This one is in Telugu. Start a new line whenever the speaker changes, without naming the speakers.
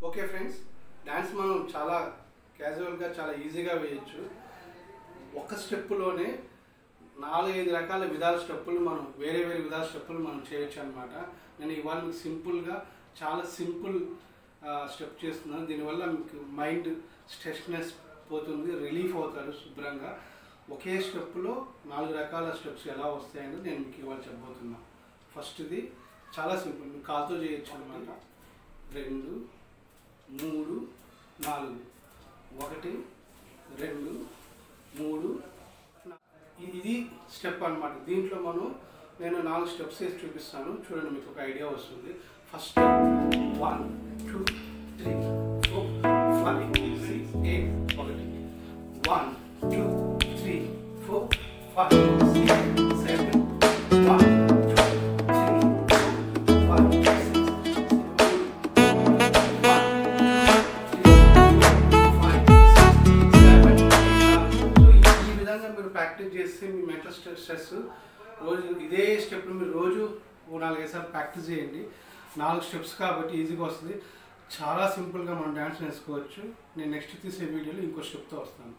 ఓకే ఫ్రెండ్స్, డాన్స్ మనం చాలా క్యాజువల్గా చాలా ఈజీగా వేయచ్చు. ఒక స్టెప్పులోనే 4-5 రకాల విధాల స్టెప్పులు మనం వేరే విధాల స్టెప్పులు మనం చేయొచ్చు అనమాట. నేను ఇవాళ మీకు సింపుల్గా చాలా సింపుల్ స్టెప్ చేస్తున్నాను. దీనివల్ల మీకు మైండ్ స్ట్రెస్నెస్ పోతుంది, రిలీఫ్ అవుతారు శుభ్రంగా. ఒకే స్టెప్లో 4 రకాల స్టెప్స్ ఎలా వస్తాయని నేను మీకు ఇవాళ చెప్పబోతున్నాను. ఫస్ట్ది చాలా సింపుల్, మీకు కాల్తో చేయొచ్చు అనమాట. 2 3 4 1 2 3 ఇది స్టెప్ అనమాట. దీంట్లో నేను 4 స్టెప్స్ వేసి చూపిస్తాను, చూడండి, మీకు ఒక ఐడియా వస్తుంది. ఫస్ట్ 1 2 3 4 5 6 8 1 2 3 4 5 6 7 1 ప్రాక్టీస్ చేస్తే మీ మెంటల్ స్ట్రెస్ రోజు ఇదే స్టెప్ను మీరు రోజు 4-5 సార్లు ప్రాక్టీస్ చేయండి. 4 స్టెప్స్ కాబట్టి ఈజీగా వస్తుంది. చాలా సింపుల్గా మనం డ్యాన్స్ నేర్చుకోవచ్చు. నేను నెక్స్ట్ తీసే వీడియోలో ఇంకో స్టెప్తో వస్తాను.